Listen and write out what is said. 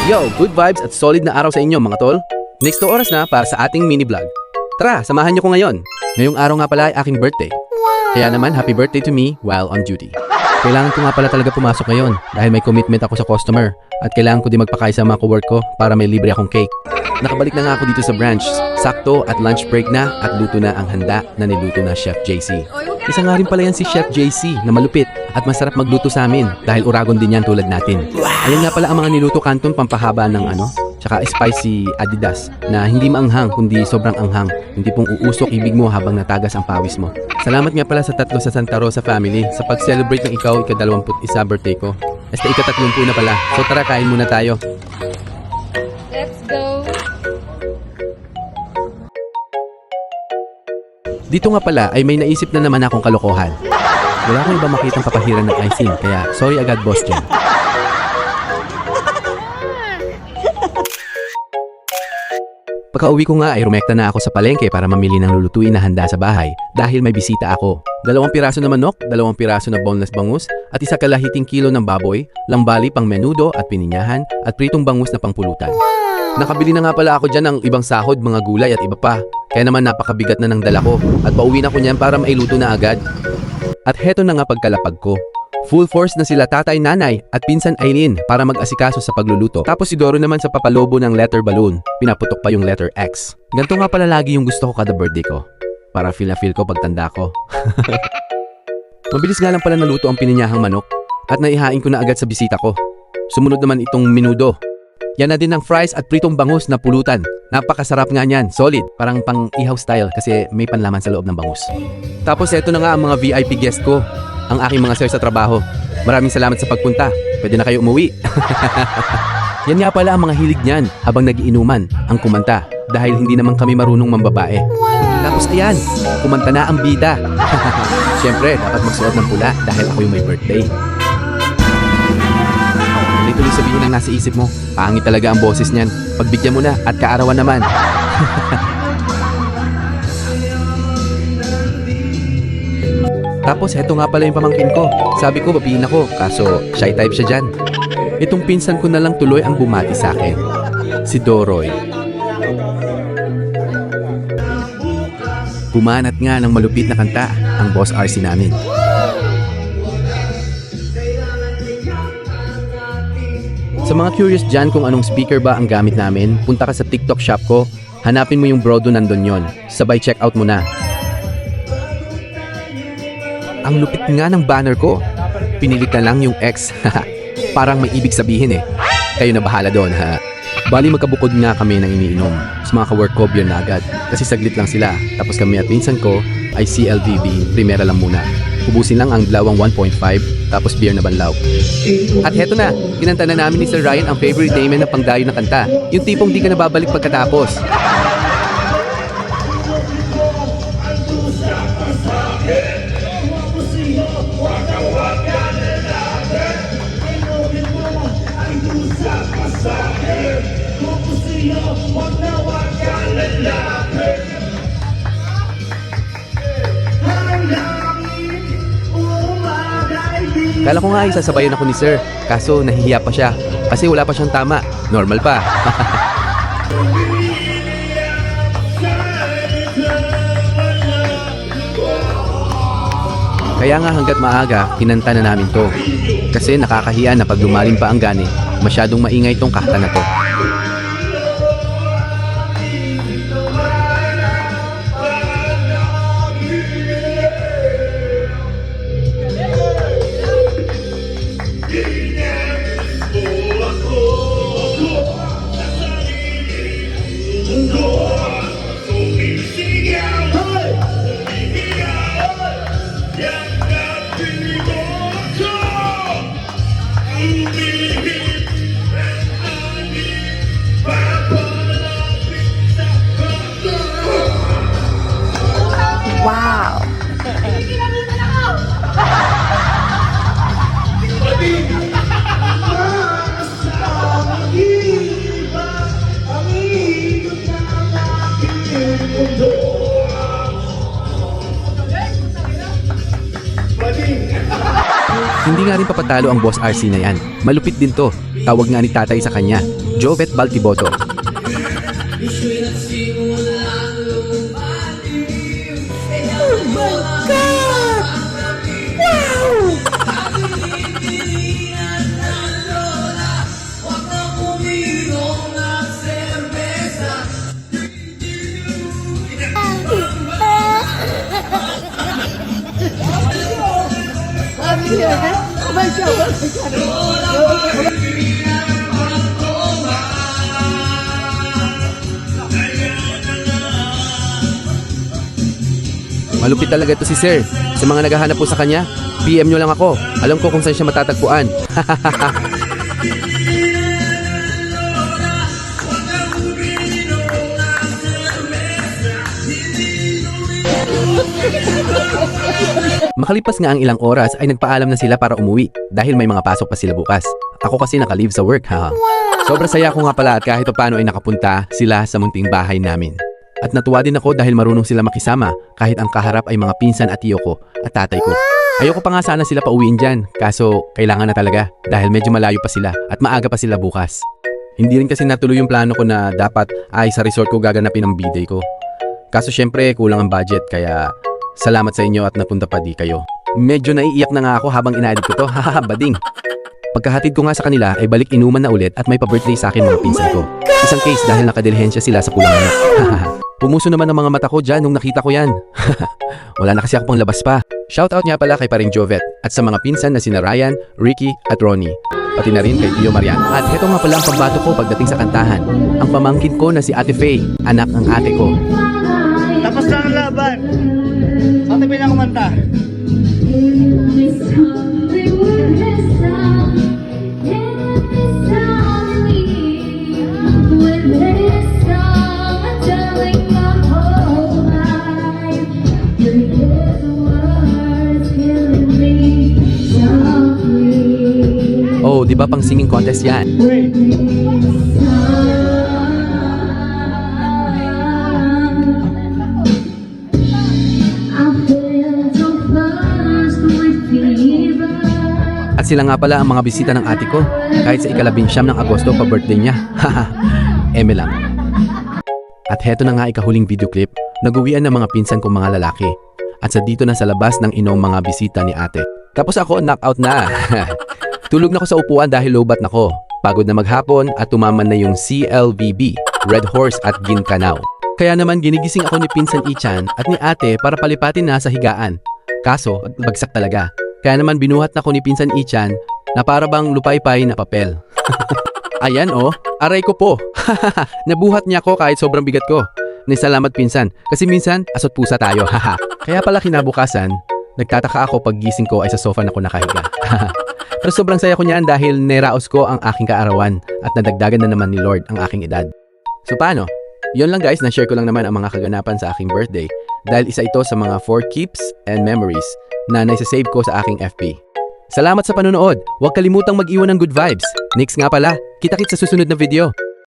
Yo, good vibes at solid na araw sa inyo mga tol. Next to oras na para sa ating mini vlog. Tara, samahan niyo ko ngayon. Ngayong araw nga pala ay aking birthday. Kaya naman, happy birthday to me while on duty. Kailangan ko nga pala talaga pumasok ngayon dahil may commitment ako sa customer at kailangan ko din magpakain sa mga co-work ko para may libre akong cake. Nakabalik na nga ako dito sa branch. Sakto at lunch break na at luto na ang handa na niluto na Chef JC. Isa nga rin pala yan si Chef JC na malupit at masarap magluto sa amin dahil uragon din yan tulad natin. Ayan nga pala ang mga niluto kanton pampahaba ng tsaka spicy Adidas na hindi maanghang kundi sobrang anghang. Hindi pong uusok ibig mo habang natagas ang pawis mo. Salamat nga pala sa tatlo sa Santa Rosa family sa pag-celebrate ng ikaw ika-21 birthday ko. Hasta ika-30 na pala. So tara, kain muna tayo. Let's go! Dito nga pala ay may naisip na naman akong kalokohan. Wala akong iba makitang papahiran ng icing kaya sorry agad boss Jen. Pagka-uwi ko nga ay rumekta na ako sa palengke para mamili ng lulutuin na handa sa bahay dahil may bisita ako. 2 piraso na manok, 2 piraso na boneless bangus at 1 kalahiting kilo ng baboy, langbali pang menudo at pininyahan at pritong bangus na pangpulutan. Nakabili na nga pala ako dyan ng ibang sahod, mga gulay at iba pa. Kaya naman napakabigat na ng dala ko at pauwi na ko niyan para mailuto na agad. At heto na nga pagkalapag ko. Full force na sila tatay nanay at pinsan Aileen para mag-asikaso sa pagluluto. Tapos si Doro naman sa papalobo ng letter balloon. Pinaputok pa yung letter X. Ganto nga pala lagi yung gusto ko kada birthday ko. Para feel na feel ko pagtanda ko. Mabilis nga lang pala naluto ang pininyahang manok at naihain ko na agad sa bisita ko. Sumunod naman itong menudo. Yan na din ang fries at pritong bangus na pulutan. Napakasarap nga niyan, solid. Parang pang ihaw style kasi may panlaman sa loob ng bangus. Tapos eto na nga ang mga VIP guest ko. Ang aking mga sir sa trabaho. Maraming salamat sa pagpunta. Pwede na kayo umuwi. Yan nga pala ang mga hilig niyan habang nagiinuman ang kumanta dahil hindi naman kami marunong mambabae. Tapos ayan, kumanta na ang bida. Siyempre, dapat magsuot ng pula dahil ako yung may birthday. Tuloy sabihin ang nasa isip mo. Pangit talaga ang boses niyan. Pagbigyan mo na at kaarawan naman. Tapos heto nga pala yung pamangkin ko. Sabi ko babiin ako, kaso shy type siya dyan. Itong pinsan ko na lang tuloy ang bumati sa akin. Si Doroy. Bumanat nga ng malupit na kanta ang boss RC namin. Sa mga curious dyan kung anong speaker ba ang gamit namin, punta ka sa TikTok shop ko, hanapin mo yung Brodo nandun yon. Sabay check out mo na. Ang lupit nga ng banner ko. Pinilit na lang yung X. Parang may ibig sabihin eh. Kayo na bahala doon ha. Bali magkabukod nga kami ng iniinom. Sa mga ka-work ko beer na agad. Kasi saglit lang sila. Tapos kami at pinsan ko ay CLVB, primera lang muna. Ubusin lang ang dalawang 1.5, tapos beer na banlaw. At heto na, kinanta na namin ni Sir Ryan ang favorite namin na pangdayo na kanta. Yung tipong di ka na babalik pagkatapos. Kala ko nga ay sasabayan ako ni Sir, kaso nahihiya pa siya kasi wala pa siyang tama. Normal pa. Kaya nga hanggat maaga, kinanta na namin to. Kasi nakakahiya na pag lumalim pa ang gani, masyadong maingay tong kanta na to. Wow! rin papatalo ang boss RC na yan. Malupit din to. Tawag nga ni tatay sa kanya, Jovet Baltiboto. Malupit talaga ito si Sir. Sa mga naghahanap po sa kanya, PM nyo lang ako. Alam ko kung saan siya matatagpuan. Makalipas nga ang ilang oras ay nagpaalam na sila para umuwi dahil may mga pasok pa sila bukas. Ako kasi naka-leave sa work, ha. Sobrang saya ko nga pala at kahit paano ay nakapunta sila sa munting bahay namin. At natuwa din ako dahil marunong sila makisama kahit ang kaharap ay mga pinsan at tiyo ko at tatay ko. Ayoko pa nga sana sila pauwiin dyan, kaso kailangan na talaga dahil medyo malayo pa sila at maaga pa sila bukas. Hindi rin kasi natuloy yung plano ko na dapat ay sa resort ko gaganapin ang B-day ko. Kaso syempre kulang ang budget kaya salamat sa inyo at napunta pa di kayo. Medyo naiiyak na nga ako habang ina-edit ko to, haha bading. Pagkahatid ko nga sa kanila ay balik inuman na ulit at may pa-birthday sa akin mga pinsan ko. Isang case dahil nakadilihensya sila sa pulang anak. Pumuso naman ang mga mata ko dyan nung nakita ko yan. Wala na kasi ako pang labas pa. Shoutout nga pala kay paring Jovet at sa mga pinsan na sina Ryan, Ricky at Ronnie. Pati na rin kay Tio Marian. At ito nga pala ang pambato ko pagdating sa kantahan. Ang pamangkin ko na si Ate Faye, anak ng ate ko. Tapos na ang laban. Ate Faye na kumanta. Oh, di ba pang singing contest yan? At sila nga pala ang mga bisita ng ate ko. Kahit sa ika-19 ng Agosto pa birthday niya. Haha, eme lang. At heto na nga ikahuling video clip. Naguwian ng mga pinsan kong mga lalaki. At sa dito na sa labas ng inong mga bisita ni ate. Tapos ako knockout na. Tulog na ako sa upuan dahil lowbat na ko. Pagod na maghapon at tumaman na yung CLVB, Red Horse at Gincanao. Kaya naman ginigising ako ni Pinsan Ichan at ni ate para palipatin na sa higaan. Kaso, bagsak talaga. Kaya naman binuhat na ko ni Pinsan Ichan na para bang lupaypay na papel. Ayan oh, aray ko po. Nabuhat niya ako kahit sobrang bigat ko. Salamat pinsan, kasi minsan asot pusa tayo. Kaya pala kinabukasan, nagtataka ako pag gising ko ay sa sofa na ko nakahiga. Pero sobrang saya ko niyan dahil neraos ko ang aking kaarawan at nadagdagan na naman ni Lord ang aking edad. So paano? Yon lang guys, na-share ko lang naman ang mga kaganapan sa aking birthday dahil isa ito sa mga 4 keeps and memories na naisasave ko sa aking FB. Salamat sa panonood. Huwag kalimutang mag-iwan ng good vibes. Next nga pala, kita-kits sa susunod na video.